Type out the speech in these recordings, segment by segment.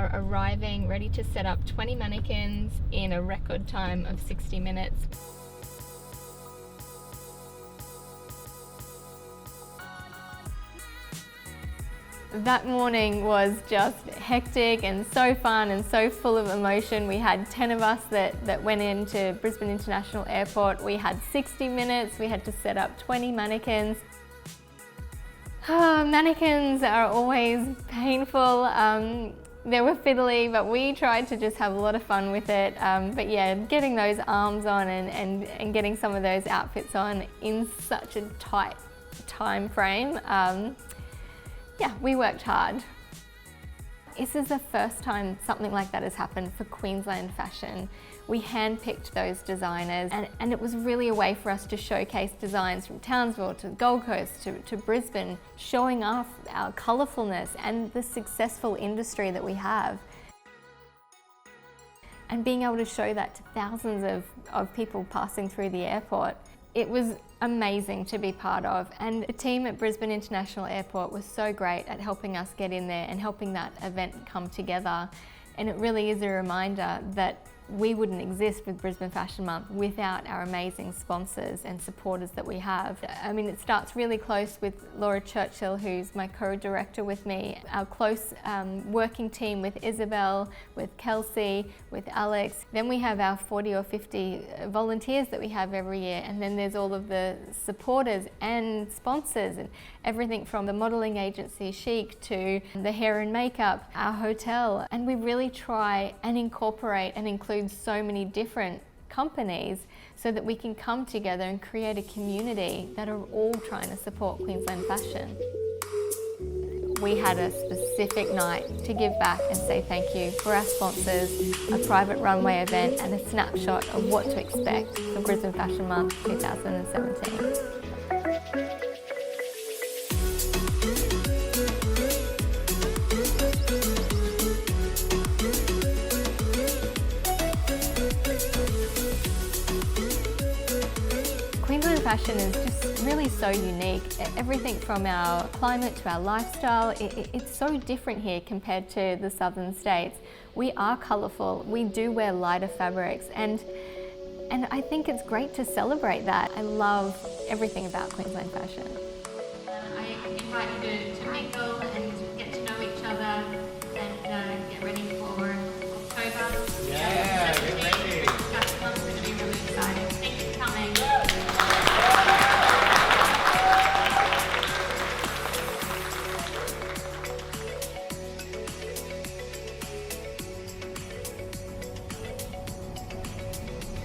are arriving ready to set up 20 mannequins in a record time of 60 minutes. That morning was just hectic and so fun and so full of emotion. We had 10 of us that went into Brisbane International Airport. We had 60 minutes, we had to set up 20 mannequins. Mannequins are always painful. They were fiddly, but we tried to just have a lot of fun with it. But yeah, getting those arms on and getting some of those outfits on in such a tight time frame, yeah, we worked hard. This is the first time something like that has happened for Queensland fashion. We handpicked those designers and it was really a way for us to showcase designs from Townsville to Gold Coast to Brisbane, showing off our colourfulness and the successful industry that we have. And being able to show that to thousands of people passing through the airport, it was amazing to be part of, and the team at Brisbane International Airport was so great at helping us get in there and helping that event come together. And it really is a reminder that we wouldn't exist with Brisbane Fashion Month without our amazing sponsors and supporters that we have. I mean, it starts really close with Laura Churchill, who's my co-director with me, our close working team with Isabel, with Kelsey, with Alex. Then we have our 40 or 50 volunteers that we have every year, and then there's all of the supporters and sponsors and everything from the modelling agency Chic to the hair and makeup, our hotel. And we really try and incorporate and include so many different companies so that we can come together and create a community that are all trying to support Queensland fashion. We had a specific night to give back and say thank you for our sponsors, a private runway event and a snapshot of what to expect for Brisbane Fashion Month 2017. Queensland fashion is just really so unique. Everything from our climate to our lifestyle, it's so different here compared to the southern states. We are colourful, we do wear lighter fabrics, and I think it's great to celebrate that. I love everything about Queensland fashion. I invite you to mingle and get to know each other and get ready for October. Yeah, get ready. Fashion Month's going to be really exciting. Thank you for coming.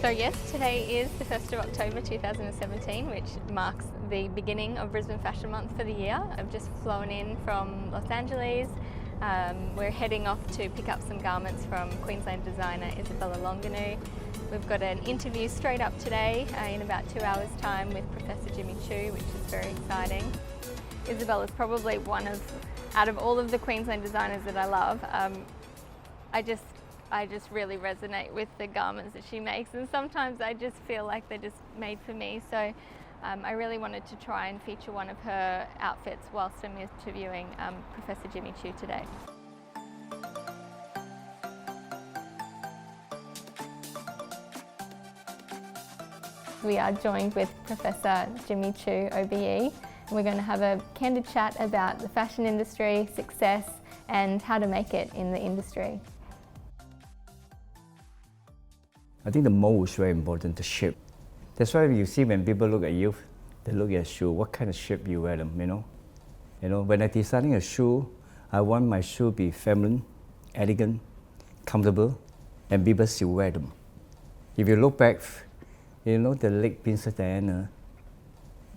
So yes, today is the 1st of October 2017, which marks the beginning of Brisbane Fashion Month for the year. I've just flown in from Los Angeles. We're heading off to pick up some garments from Queensland designer Isabella Longanu. We've got an interview straight up today in about 2 hours time with Professor Jimmy Chu, which is very exciting. Isabella is probably out of all of the Queensland designers that I love. I just really resonate with the garments that she makes, and sometimes I just feel like they're just made for me. So I really wanted to try and feature one of her outfits whilst I'm interviewing Professor Jimmy Chu today. We are joined with Professor Jimmy Chu, OBE, and we're going to have a candid chat about the fashion industry, success, and how to make it in the industry. I think the mold is very important, the shape. That's why you see when people look at you, they look at shoe, what kind of shape you wear them, you know? When I'm designing a shoe, I want my shoe to be feminine, elegant, comfortable, and people still wear them. If you look back, the late Princess Diana,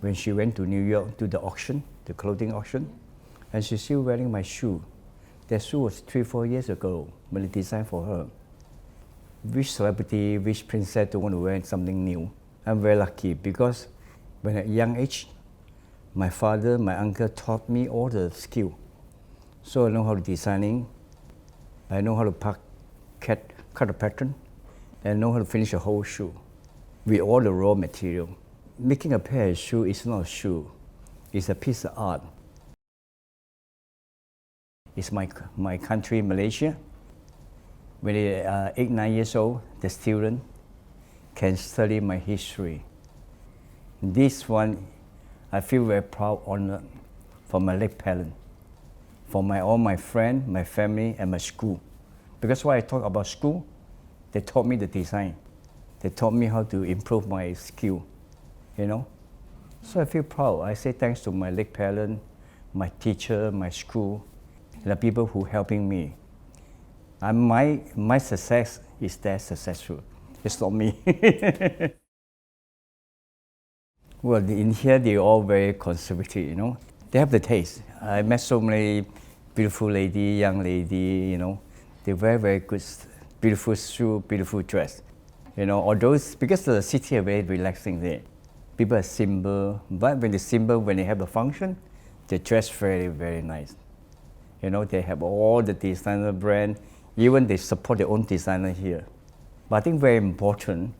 when she went to New York to the auction, the clothing auction, and she's still wearing my shoe. That shoe was 3-4 years ago when I designed for her. Which celebrity, which princess don't want to wear something new? I'm very lucky because when at a young age, my father, my uncle taught me all the skill. So I know how to designing, I know how to cut a pattern, and know how to finish a whole shoe with all the raw material. Making a pair of shoes is not a shoe, it's a piece of art. It's my country, Malaysia. when they are 8, 9 years old, the student can study my history. This one, I feel very proud, honored for my late parents, for all my friends, my family, and my school. Because when I talk about school, they taught me the design. They taught me how to improve my skill, you know. So I feel proud. I say thanks to my late parents, my teacher, my school, and the people who helping me. And my success is their successful. It's not me. Well, in here they're all very conservative, you know. They have the taste. I met so many beautiful lady, young lady, you know. They're very, very good, beautiful shoe, beautiful dress. You know, although because the city is very relaxing there. People are simple, but when they have a function, they dress very, very nice. You know, they have all the designer brand, even they support their own designer here. But I think very important,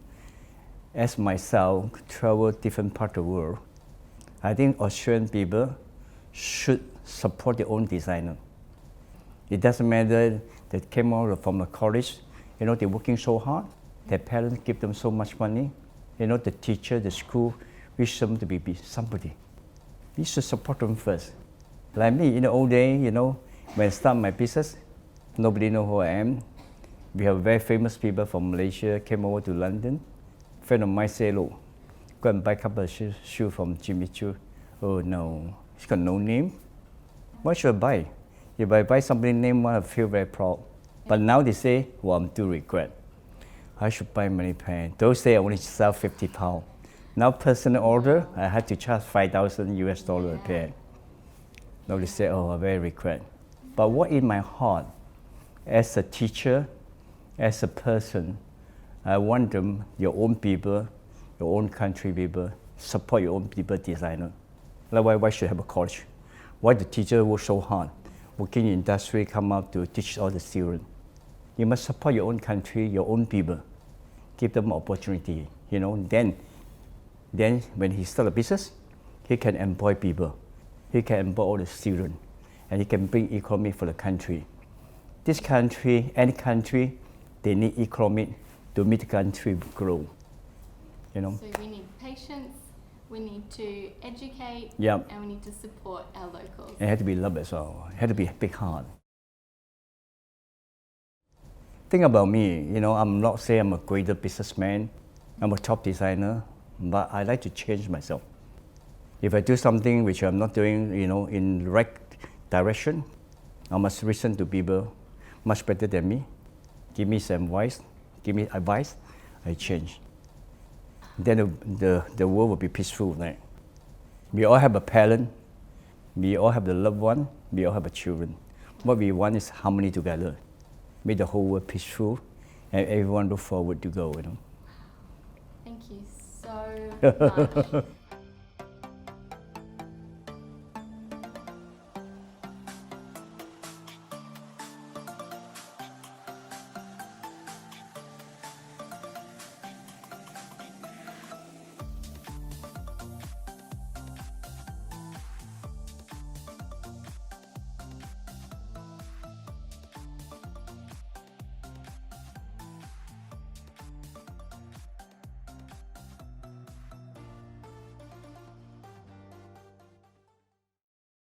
as myself travel different part of the world, I think Australian people should support their own designer. It doesn't matter they came out from the college, you know, they're working so hard, their parents give them so much money, you know, the teacher, the school wish them to be somebody. You should support them first. Like me, in the old day, you know, when I start my business, nobody know who I am. We have very famous people from Malaysia came over to London. A friend of mine said, look, go and buy a couple of shoes from Jimmy Choo. Oh no, it's got no name. What should I buy? If I buy somebody's name, I feel very proud. But now they say, well, I'm too regret. I should buy many pants. Those days I only sell 50 pounds. Now personal order, I had to charge 5,000 US dollars a pair. Now they say, oh, I very regret. But what in my heart, as a teacher, as a person, I want them, your own people, your own country people, support your own people designer. Like why should have a college? Why the teacher work so hard? Working in industry, come out to teach all the students. You must support your own country, your own people. Give them opportunity, you know. Then when he start a business, he can employ people. He can employ all the students, and he can bring economy for the country. This country, any country, they need economy to make the country grow, you know. So we need patience, we need to educate, yep. And we need to support our locals. It had to be love as well. It had to be a big heart. Think about me, you know, I'm not saying I'm a greater businessman, I'm a top designer, but I like to change myself. If I do something which I'm not doing, you know, in the right direction, I must listen to people much better than me. Give me some advice, I change. Then the world will be peaceful, right? We all have a parent, we all have the loved one, we all have a children. What we want is harmony together. Make the whole world peaceful and everyone look forward to go, you know. Thank you so much.